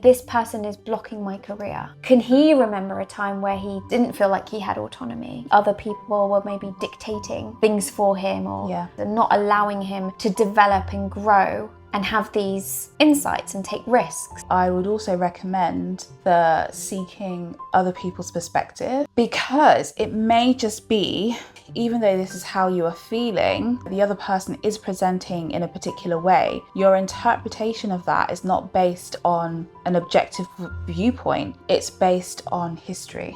this person is blocking my career. Can he remember a time where he didn't feel like he had autonomy? Other people were maybe dictating things for him, or not allowing him to develop and grow and have these insights and take risks. I would also recommend the seeking other people's perspective, because it may just be, even though this is how you are feeling, the other person is presenting in a particular way, your interpretation of that is not based on an objective viewpoint, it's based on history.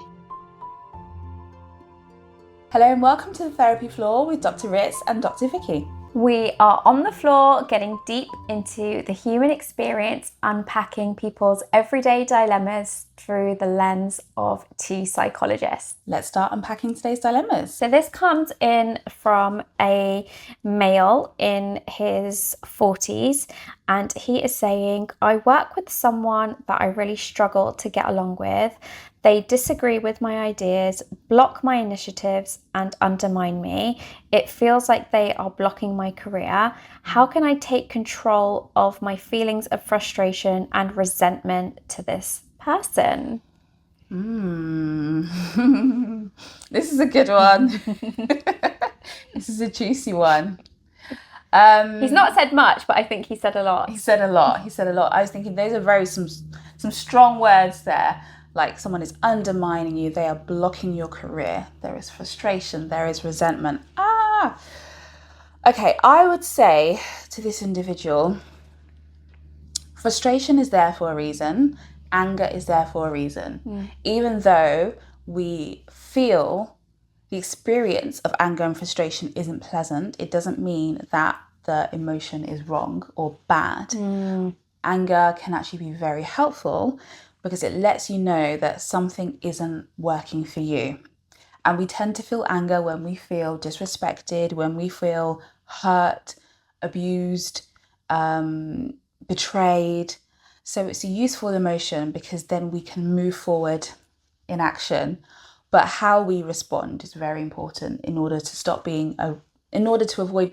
Hello and welcome to the Therapy Floor with Dr. Ritz and Dr. Vicki. We are on the floor getting deep into the human experience, unpacking people's everyday dilemmas through the lens of two psychologists. Let's start unpacking today's dilemmas. So this comes in from a male in his 40s, and he is saying, I work with someone that I really struggle to get along with. They disagree with my ideas, block my initiatives, and undermine me. It feels like they are blocking my career. How can I take control of my feelings of frustration and resentment to this person? This is a good one. This is a juicy one. He's not said much, but I think he said a lot. He said a lot. I was thinking those are some strong words there. Like, someone is undermining you, they are blocking your career. There is frustration, there is resentment. Okay, I would say to this individual, frustration is there for a reason, anger is there for a reason. Even though we feel the experience of anger and frustration isn't pleasant, it doesn't mean that the emotion is wrong or bad. Anger can actually be very helpful, because it lets you know that something isn't working for you. And we tend to feel anger when we feel disrespected, when we feel hurt, abused, betrayed. So it's a useful emotion, because then we can move forward in action. But how we respond is very important in order to avoid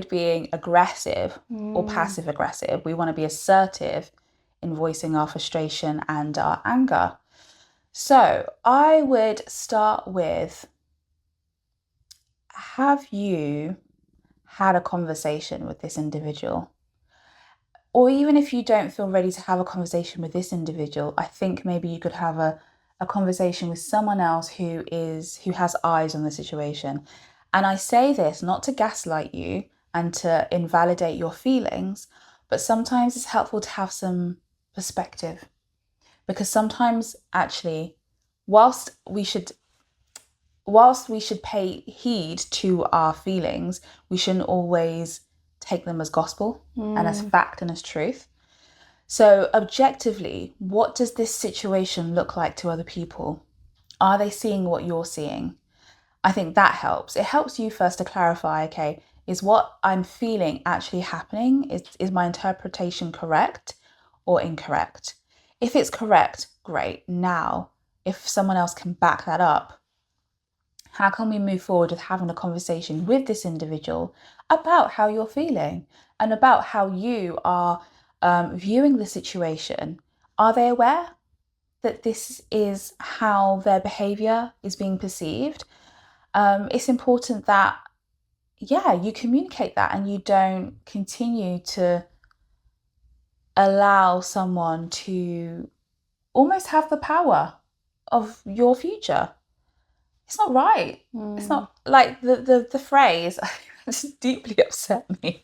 being aggressive or passive aggressive. We want to be assertive in voicing our frustration and our anger. So I would start with, have you had a conversation with this individual? Or even if you don't feel ready to have a conversation with this individual, I think maybe you could have a conversation with someone else who has eyes on the situation. And I say this not to gaslight you and to invalidate your feelings, but sometimes it's helpful to have some perspective, because sometimes actually, whilst we should pay heed to our feelings, we shouldn't always take them as gospel and as fact and as truth. So objectively, what does this situation look like to other people? Are they seeing what you're seeing? I think that helps. It helps you first to clarify, okay, is what I'm feeling actually happening? Is my interpretation correct or incorrect? If it's correct, great. Now, if someone else can back that up, how can we move forward with having a conversation with this individual about how you're feeling and about how you are viewing the situation? Are they aware that this is how their behaviour is being perceived? It's important that, you communicate that and you don't continue to allow someone to almost have the power of your future. It's not right. It's not like the phrase, just deeply upset me.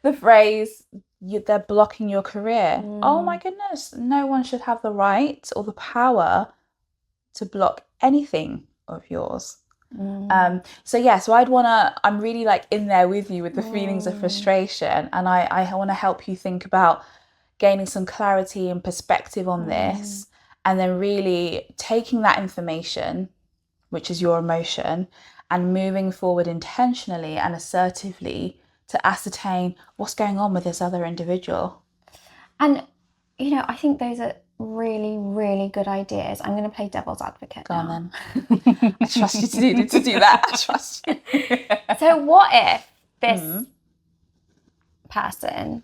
The phrase, they're blocking your career. Oh my goodness, no one should have the right or the power to block anything of yours. So I'm really like in there with you with the feelings of frustration, and I want to help you think about gaining some clarity and perspective on this, and then really taking that information, which is your emotion, and moving forward intentionally and assertively to ascertain what's going on with this other individual. And I think those are really, really good ideas. I'm going to play devil's advocate. Go on then. I trust you to do that. I trust you. So what if this person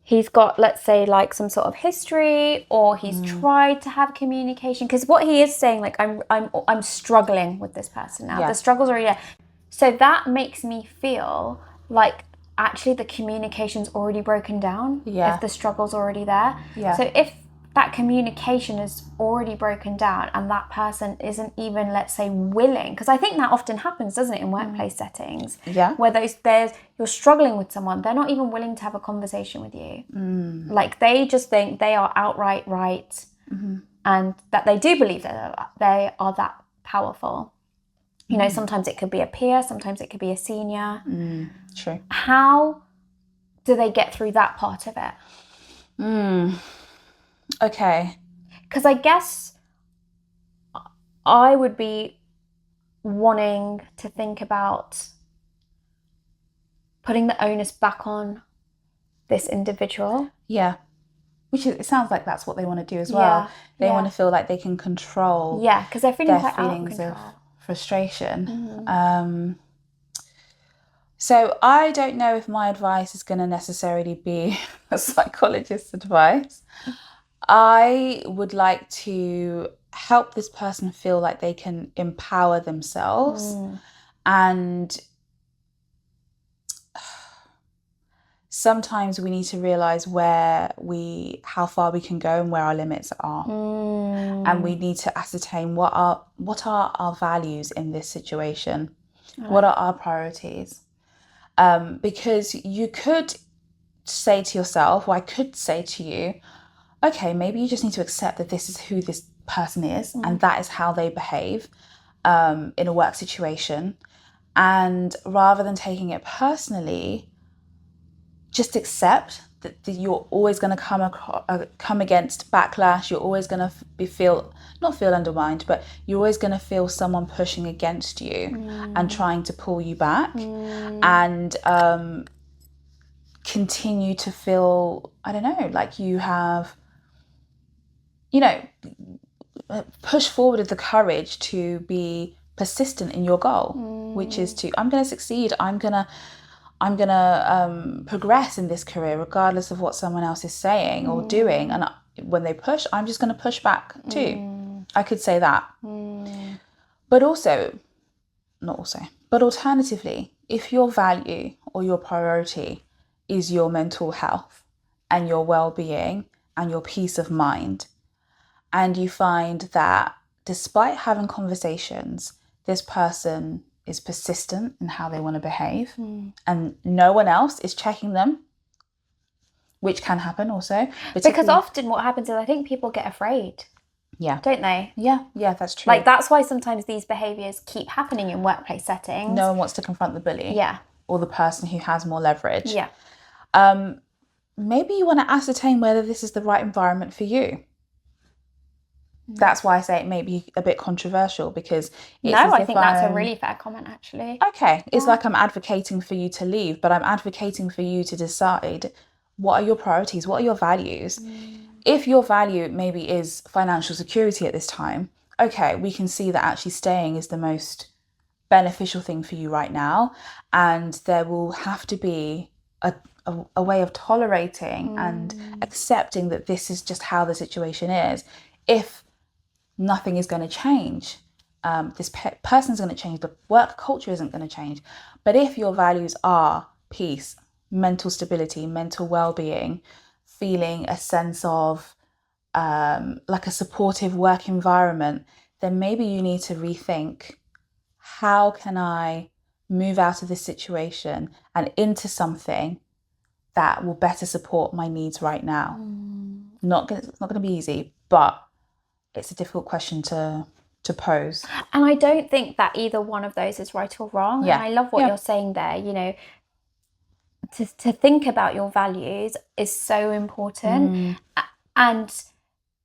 he's got, let's say, like some sort of history, or he's tried to have communication. Because what he is saying, like, I'm struggling with this person now. Yeah. The struggle's already there. So that makes me feel like actually the communication's already broken down. Yeah. If the struggle's already there. Yeah. So if that communication is already broken down and that person isn't even, let's say, willing, because I think that often happens, doesn't it, in workplace settings? Yeah. Where you're struggling with someone, they're not even willing to have a conversation with you. Like, they just think they are outright right, and that they do believe that they are that powerful. You know, sometimes it could be a peer, sometimes it could be a senior. True. How do they get through that part of it? Okay. Because I guess I would be wanting to think about putting the onus back on this individual. Yeah. It sounds like that's what they want to do as well. They want to feel like they can control because they're feeling their quite feelings out of of control. frustration. So I don't know if my advice is going to necessarily be a psychologist's advice. I would like to help this person feel like they can empower themselves, and sometimes we need to realize how far we can go and where our limits are. And we need to ascertain what are our values in this situation. What are our priorities? Because you could say to yourself, or I could say to you, okay, maybe you just need to accept that this is who this person is, and that is how they behave in a work situation. And rather than taking it personally, just accept that you're always going to come against backlash. You're always going to not feel undermined, but you're always going to feel someone pushing against you and trying to pull you back, and continue to feel, I don't know, like you have, push forward with the courage to be persistent in your goal, which is I'm going to succeed. I'm gonna progress in this career regardless of what someone else is saying or doing. And when they push, I'm just going to push back too. I could say that. But alternatively, if your value or your priority is your mental health and your well-being and your peace of mind, and you find that despite having conversations, this person is persistent in how they want to behave, and no one else is checking them, which can happen also. Because often what happens is I think people get afraid. Yeah. Don't they? Yeah, that's true. Like, that's why sometimes these behaviours keep happening in workplace settings. No one wants to confront the bully. Yeah. Or the person who has more leverage. Yeah. Maybe you want to ascertain whether this is the right environment for you. That's why I say it may be a bit controversial, because I think that's a really fair comment, actually. Okay, it's like I'm advocating for you to leave, but I'm advocating for you to decide what are your priorities, what are your values. If your value maybe is financial security at this time, okay, we can see that actually staying is the most beneficial thing for you right now, and there will have to be a way of tolerating and accepting that this is just how the situation is. If nothing is going to change, this person's going to change, the work culture isn't going to change. But if your values are peace, mental stability, mental well-being, feeling a sense of like a supportive work environment, then maybe you need to rethink, how can I move out of this situation and into something that will better support my needs right now? It's not going to be easy, but it's a difficult question to pose. And I don't think that either one of those is right or wrong. Yeah. And I love what you're saying there. To think about your values is so important. And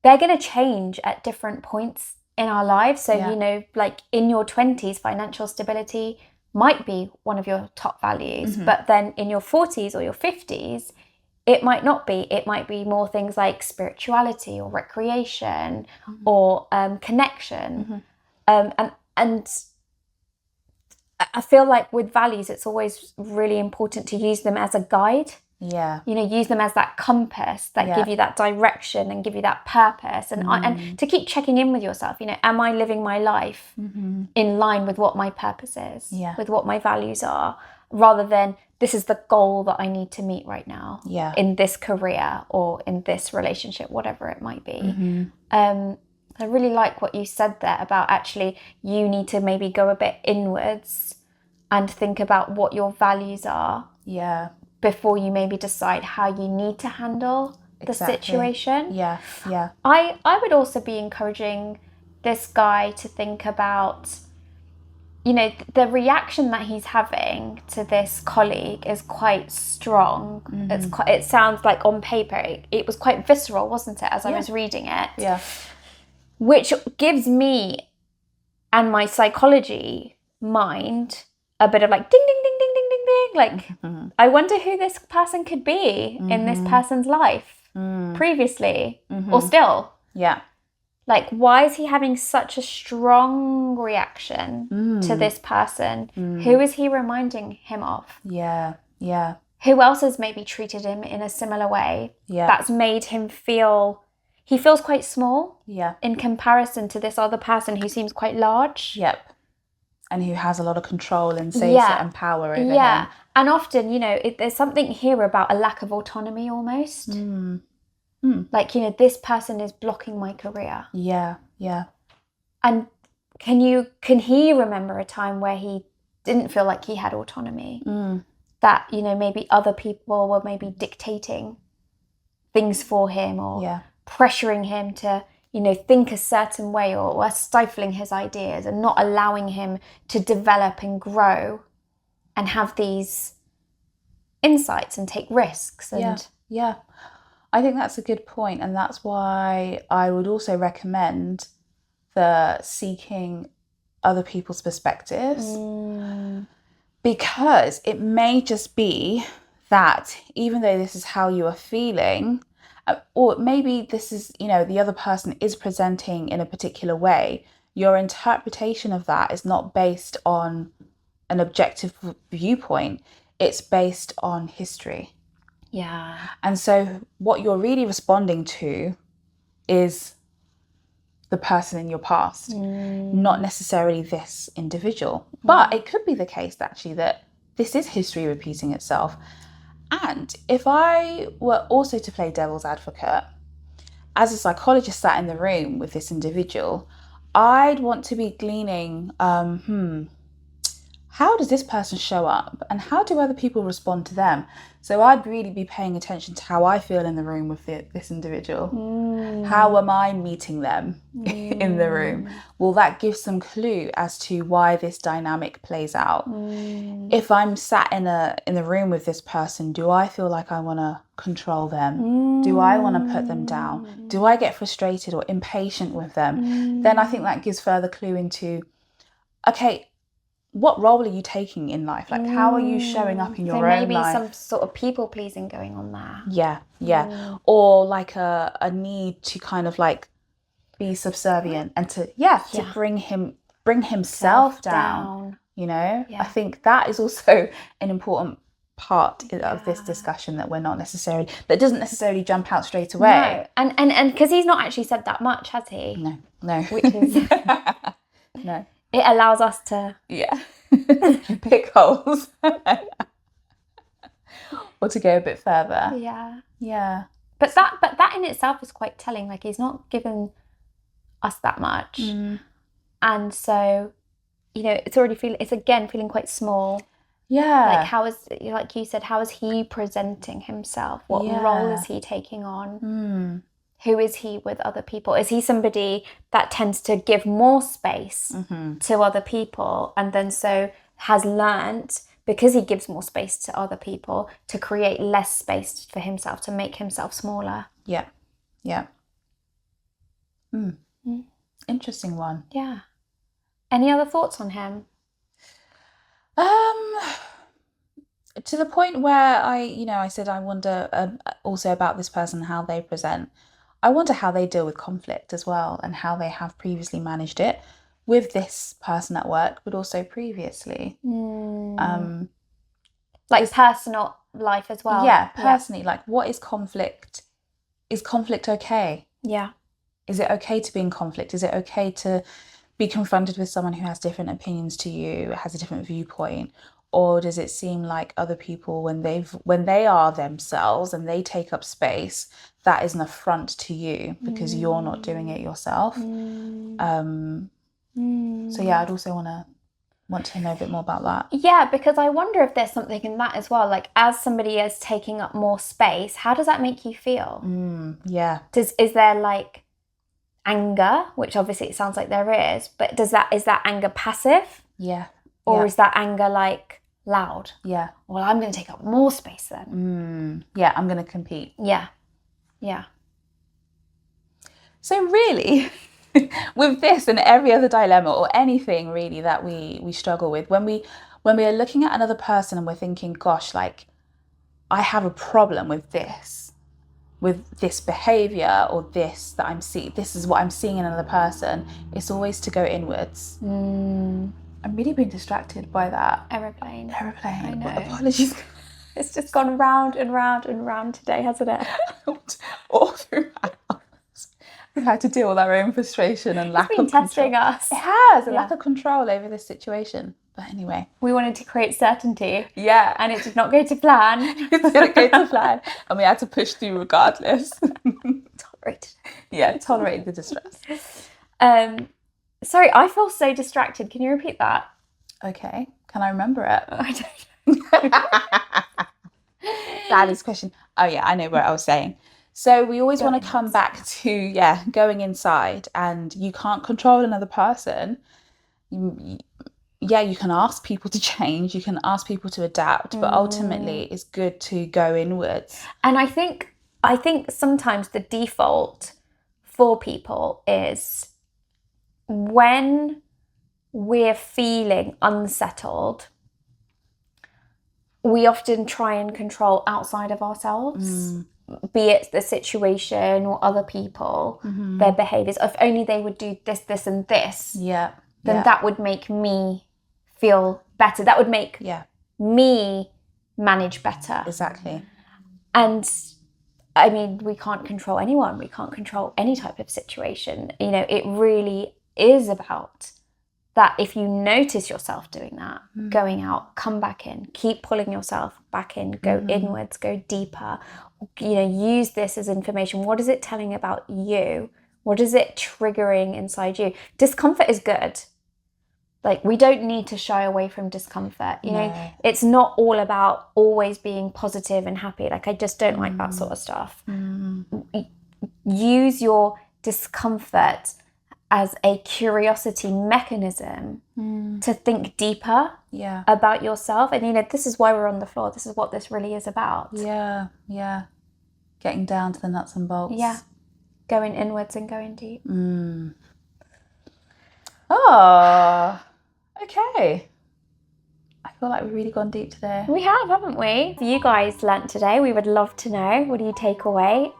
they're going to change at different points in our lives. So, like in your 20s, financial stability might be one of your top values. But then in your 40s or your 50s, it might not be. It might be more things like spirituality or recreation or connection. And I feel like with values, it's always really important to use them as a guide. Yeah. You know, use them as that compass that give you that direction and give you that purpose. And to keep checking in with yourself, you know, am I living my life in line with what my purpose is, with what my values are, rather than this is the goal that I need to meet right now in this career or in this relationship, whatever it might be. I really like what you said there about actually you need to maybe go a bit inwards and think about what your values are. Yeah. Before you maybe decide how you need to handle the situation. Yeah. I would also be encouraging this guy to think about, you know, the reaction that he's having to this colleague is quite strong. It sounds like on paper, it was quite visceral, wasn't it, as I was reading it? Yeah. Which gives me and my psychology mind a bit of like ding, ding, ding, ding, ding, ding, ding. Like, I wonder who this person could be in this person's life previously or still. Yeah. Like, why is he having such a strong reaction to this person? Who is he reminding him of? Yeah. Yeah. Who else has maybe treated him in a similar way that's made him feel... He feels quite small in comparison to this other person who seems quite large. Yep. And who has a lot of control and say and power over him. And often, you know, there's something here about a lack of autonomy almost. Like, you know, this person is blocking my career. Yeah, yeah. And can he remember a time where he didn't feel like he had autonomy? That, you know, maybe other people were maybe dictating things for him or pressuring him to, you know, think a certain way or stifling his ideas and not allowing him to develop and grow and have these insights and take risks. And yeah. I think that's a good point, and that's why I would also recommend the seeking other people's perspectives, because it may just be that even though this is how you are feeling, or maybe this is, you know, the other person is presenting in a particular way, your interpretation of that is not based on an objective viewpoint, it's based on history. Yeah. And so what you're really responding to is the person in your past, not necessarily this individual. But it could be the case actually that this is history repeating itself. And if I were also to play devil's advocate, as a psychologist sat in the room with this individual, I'd want to be gleaning, how does this person show up and how do other people respond to them? So I'd really be paying attention to how I feel in the room with this individual. How am I meeting them in the room? Will that give some clue as to why this dynamic plays out? If I'm sat in the room with this person, do I feel like I want to control them? Do I want to put them down? Do I get frustrated or impatient with them? Then I think that gives further clue into, okay, what role are you taking in life? Like, how are you showing up in your own life? So maybe some sort of people pleasing going on there. Yeah. Or like a need to kind of like be subservient and to bring himself down. You know, I think that is also an important part of this discussion that that doesn't necessarily jump out straight away. No. And because he's not actually said that much, has he? No. Which is no. It allows us to pick holes or to go a bit further. Yeah. But that in itself is quite telling. Like, he's not given us that much, and so, you know, it's again feeling quite small. Yeah. Like, like you said, how is he presenting himself? What role is he taking on? Who is he with other people? Is he somebody that tends to give more space to other people and then so has learnt, because he gives more space to other people, to create less space for himself, to make himself smaller? Yeah. Interesting one. Yeah. Any other thoughts on him? To the point where I said I wonder also about this person, how they present. I wonder how they deal with conflict as well and how they have previously managed it with this person at work, but also previously. Like personal life as well. Yeah, personally, like, what is conflict? Is conflict okay? Yeah. Is it okay to be in conflict? Is it okay to be confronted with someone who has different opinions to you, has a different viewpoint? Or does it seem like other people, when they are themselves and they take up space, that is an affront to you because you're not doing it yourself? So yeah, I'd also want to know a bit more about that. Yeah, because I wonder if there's something in that as well. Like, as somebody is taking up more space, how does that make you feel? Yeah. Is there like anger, which obviously it sounds like there is, but is that anger passive? Yeah. Or is that anger like loud? Yeah. Well, I'm going to take up more space then. Yeah, I'm going to compete. Yeah. Yeah. So really, with this and every other dilemma or anything really that we struggle with, when we are looking at another person and we're thinking, gosh, like, I have a problem with this behaviour or this that I'm seeing, this is what I'm seeing in another person, it's always to go inwards. I'm really being distracted by that. Aeroplane. I know. Apologies. It's just gone round and round and round today, hasn't it? All through my house. We've had to deal with our own frustration and lack of control. It's been testing us. It has, a lack of control over this situation. But anyway. We wanted to create certainty. Yeah. And it did not go to plan. It didn't go to plan. And we had to push through regardless. Tolerated. Yeah, tolerated the distress. Sorry, I feel so distracted. Can you repeat that? Okay. Can I remember it? I don't know. That is question. Oh yeah, I know what I was saying. So we always want to come back to, going inside, and you can't control another person. You can ask people to change, you can ask people to adapt, but ultimately it's good to go inwards. And I think sometimes the default for people is when we're feeling unsettled, we often try and control outside of ourselves, be it the situation or other people, their behaviours. If only they would do this, this and this, then that would make me feel better. That would make me manage better. Exactly. And I mean, we can't control anyone. We can't control any type of situation. You know, it really is about that. If you notice yourself doing that, going out, come back in, keep pulling yourself back in, go inwards, go deeper, use this as information. What is it telling about you? What is it triggering inside you? Discomfort is good. Like, we don't need to shy away from discomfort. You know, it's not all about always being positive and happy. Like, I just don't like that sort of stuff. Use your discomfort as a curiosity mechanism to think deeper about yourself. And, this is why we're on the floor. This is what this really is about. Yeah. Getting down to the nuts and bolts. Yeah. Going inwards and going deep. Oh, okay. I feel like we've really gone deep today. We have, haven't we? If you guys learnt today, we would love to know. What do you take away?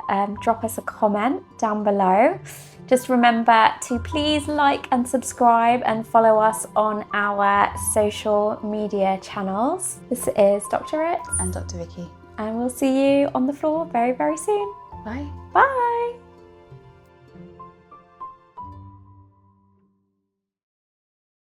Drop us a comment down below. Just remember to please like and subscribe and follow us on our social media channels. This is Dr. Ritz and Dr. Vicki. And we'll see you on the floor very, very soon. Bye. Bye.